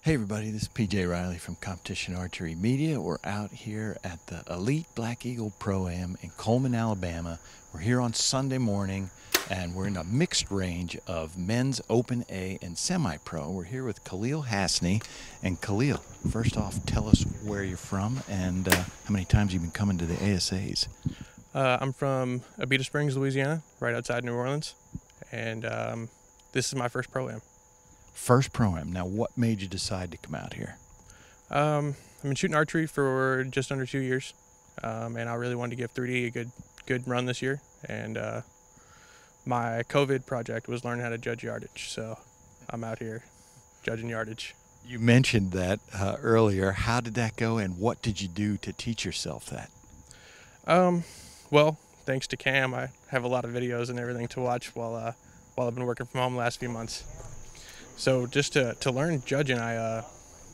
Hey everybody, this is PJ Riley from Competition Archery Media. We're out here at the Elite Black Eagle Pro-Am in Cullman, Alabama. We're here on Sunday morning and we're in a mixed range of men's Open A and semi-pro. We're here with Khalil Hasney. And Khalil, first off, tell us where you're from and how many times you've been coming to the ASAs. I'm from Abita Springs, Louisiana, right outside New Orleans, and this is my first Pro-Am. First Pro-Am. Now, what made you decide to come out here? I've been shooting archery for just under 2 years, and I really wanted to give 3D a good run this year. And my COVID project was learn how to judge yardage, so I'm out here judging yardage. You mentioned that earlier. How did that go, and what did you do to teach yourself that? Well, thanks to Cam, I have a lot of videos and everything to watch while I've been working from home the last few months. So just to learn judging, I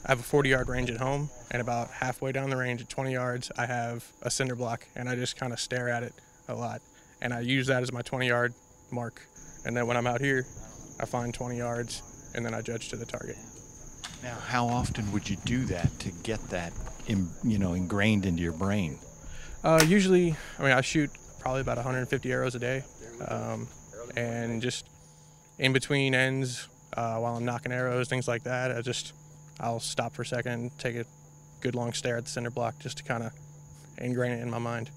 have a 40-yard range at home, and about halfway down the range at 20 yards, I have a cinder block, and I just kind of stare at it a lot. And I use that as my 20-yard mark. And then when I'm out here, I find 20 yards, and then I judge to the target. Now, how often would you do that to get that, ingrained into your brain? Usually, I shoot probably about 150 arrows a day, and just in between ends, while I'm knocking arrows, things like that, I'll stop for a second, take a good long stare at the cinder block just to kind of ingrain it in my mind.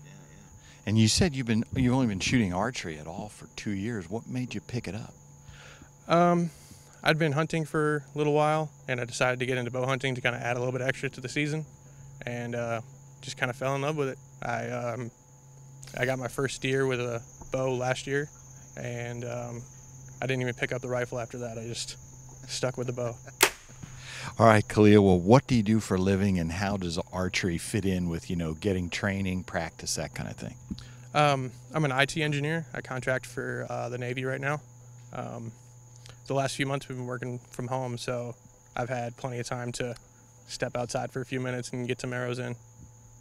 And you said you've only been shooting archery at all for 2 years. What made you pick it up? I'd been hunting for a little while, and I decided to get into bow hunting to kind of add a little bit extra to the season, and just kind of fell in love with it. I got my first deer with a bow last year, and I didn't even pick up the rifle after that. I just stuck with the bow. All right, Khalil, well, what do you do for a living, and how does archery fit in with, getting training, practice, that kind of thing? I'm an IT engineer. I contract for the Navy right now. The last few months we've been working from home, so I've had plenty of time to step outside for a few minutes and get some arrows in.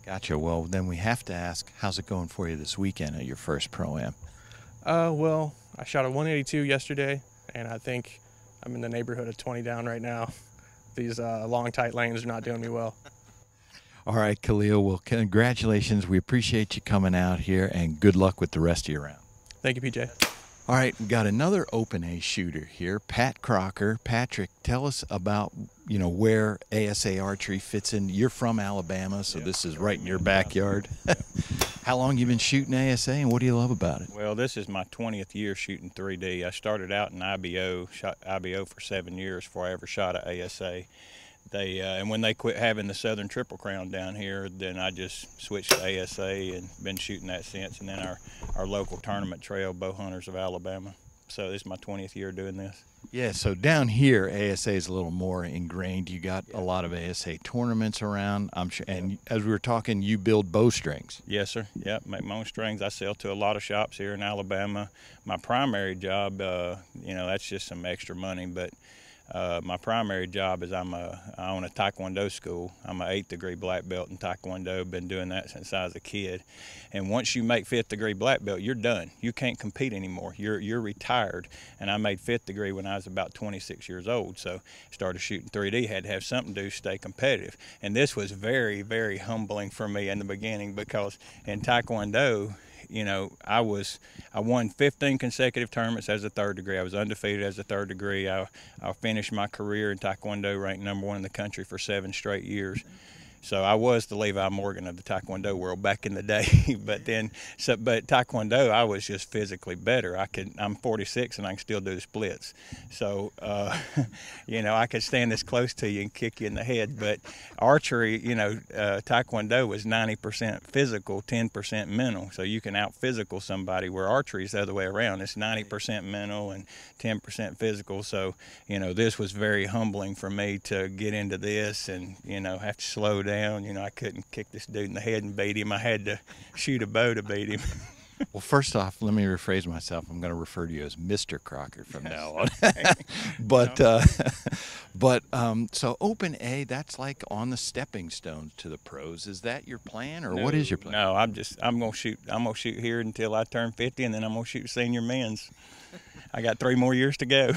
Gotcha. Well, then we have to ask, how's it going for you this weekend at your first Pro-Am? Well, I shot a 182 yesterday, and I think I'm in the neighborhood of 20 down right now. These long, tight lanes are not doing me well. All right, Khalil, well, congratulations. We appreciate you coming out here, and good luck with the rest of your round. Thank you, PJ. All right, we got another Open A shooter here, Pat Crocker. Patrick, tell us about, where ASA Archery fits in. You're from Alabama, so this is right in your backyard. How long you been shooting ASA, and what do you love about it? Well, this is my 20th year shooting 3D. I started out in IBO, shot IBO for 7 years before I ever shot at ASA. And when they quit having the Southern Triple Crown down here, then I just switched to ASA and been shooting that since. And then our local tournament trail, Bow Hunters of Alabama. So this is my 20th year doing this. Yeah, so down here, ASA is a little more ingrained. You got a lot of ASA tournaments around, I'm sure. And as we were talking, you build bowstrings. Yes, sir. Yep, make my own strings. I sell to a lot of shops here in Alabama. My primary job, that's just some extra money, but my primary job is I own a Taekwondo school. I'm an 8th degree black belt in Taekwondo. Been doing that since I was a kid. And once you make 5th degree black belt, you're done. You can't compete anymore. You're retired. And I made 5th degree when I was about 26 years old. So started shooting 3D. Had to have something to do to stay competitive. And this was very, very humbling for me in the beginning because in Taekwondo, I won 15 consecutive tournaments as a 3rd degree. I was undefeated as a 3rd degree. I finished my career in Taekwondo ranked #1 in the country for 7 straight years. So I was the Levi Morgan of the Taekwondo world back in the day. But Taekwondo, I was just physically better. I'm 46 and I can still do the splits. So, I could stand this close to you and kick you in the head. But archery, Taekwondo was 90% physical, 10% mental. So you can out-physical somebody, where archery is the other way around. It's 90% mental and 10% physical. So, this was very humbling for me to get into this and, have to slow down. I couldn't kick this dude in the head and beat him. I had to shoot a bow to beat him. Well, first off, let me rephrase myself. I'm going to refer to you as Mr. Crocker from now on. So Open A, that's like on the stepping stones to the pros. Is that your plan, or what is your plan? No, I'm going to shoot here until I turn 50, and then I'm going to shoot senior men's. I got 3 more years to go.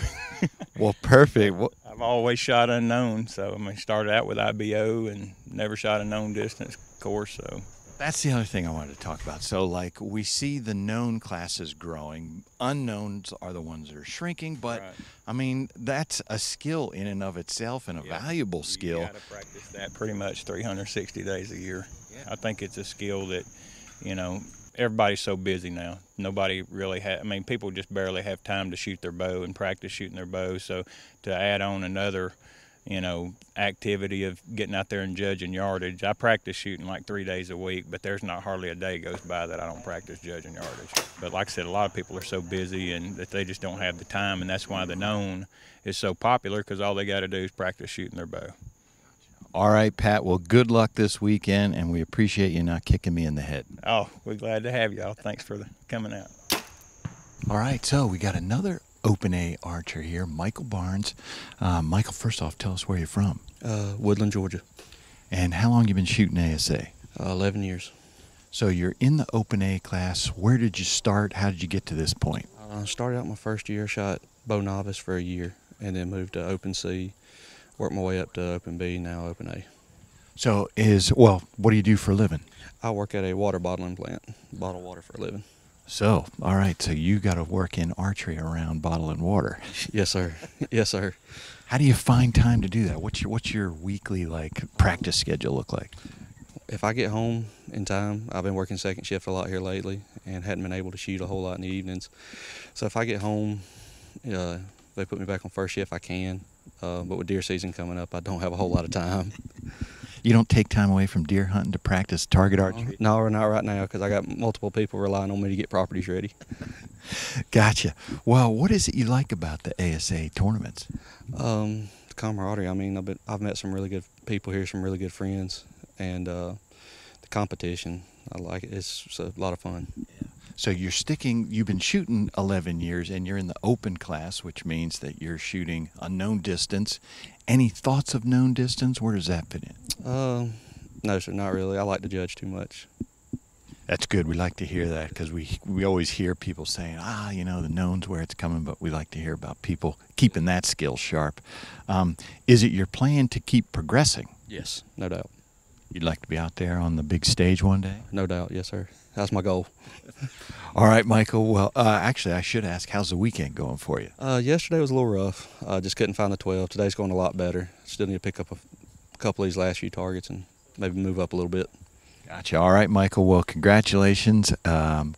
Well, perfect. Well, I I've always shot unknown, so I mean, started out with IBO and never shot a known distance course. So That's the other thing I wanted to talk about. So, like, we see the known classes growing. Unknowns are the ones that are shrinking, but, Right. I mean, that's a skill in and of itself and a valuable skill. You got to practice that pretty much 360 days a year. I think it's a skill that, you know, everybody's so busy now. Nobody really I mean, people just barely have time to shoot their bow and practice shooting their bow. So to add on another, you know, activity of getting out there and judging yardage. I practice shooting like 3 days a week, but there's not hardly a day goes by that I don't practice judging yardage. But like I said, a lot of people are so busy and that they just don't have the time, and that's why the known is so popular, because all they got to do is practice shooting their bow. All right, Pat. Well, good luck this weekend, and we appreciate you not kicking me in the head. Oh, we're glad to have y'all. Thanks for coming out. All right, so we got another Open A archer here, Michael Barnes. Michael, first off, tell us where you're from. Woodland, Georgia. And how long you been shooting ASA? 11 years. So you're in the Open A class. Where did you start? How did you get to this point? I started out my first year, shot bow novice for a year, and then moved to Open C, worked my way up to Open B, now Open A. So what do you do for a living? I work at a water bottling plant, bottle water for a living. So, all right, so you got to work in archery around bottling water. Yes, sir. Yes, sir. How do you find time to do that? What's your weekly practice schedule look like? If I get home in time, I've been working second shift a lot here lately and hadn't been able to shoot a whole lot in the evenings. So if I get home, they put me back on first shift, I can. But with deer season coming up, I don't have a whole lot of time. You don't take time away from deer hunting to practice target archery? No, not right now, because I got multiple people relying on me to get properties ready. Gotcha. Well, what is it you like about the ASA tournaments? The camaraderie. I mean, I've met some really good people here, some really good friends, and the competition. I like it. It's a lot of fun. Yeah. So you've been shooting 11 years, and you're in the open class, which means that you're shooting a known distance. Any thoughts of known distance? Where does that fit in? No, sir, not really. I like to judge too much. That's good. We like to hear that, because we always hear people saying, the known's where it's coming, but we like to hear about people keeping that skill sharp. Is it your plan to keep progressing? Yes, no doubt. You'd like to be out there on the big stage one day? No doubt, yes, sir. That's my goal. All right, Michael. Well, actually, I should ask, how's the weekend going for you? Yesterday was a little rough. Just couldn't find the 12. Today's going a lot better. Still need to pick up a couple of these last few targets and maybe move up a little bit. Gotcha. All right, Michael. Well, congratulations.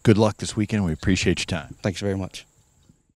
Good luck this weekend. We appreciate your time. Thanks very much.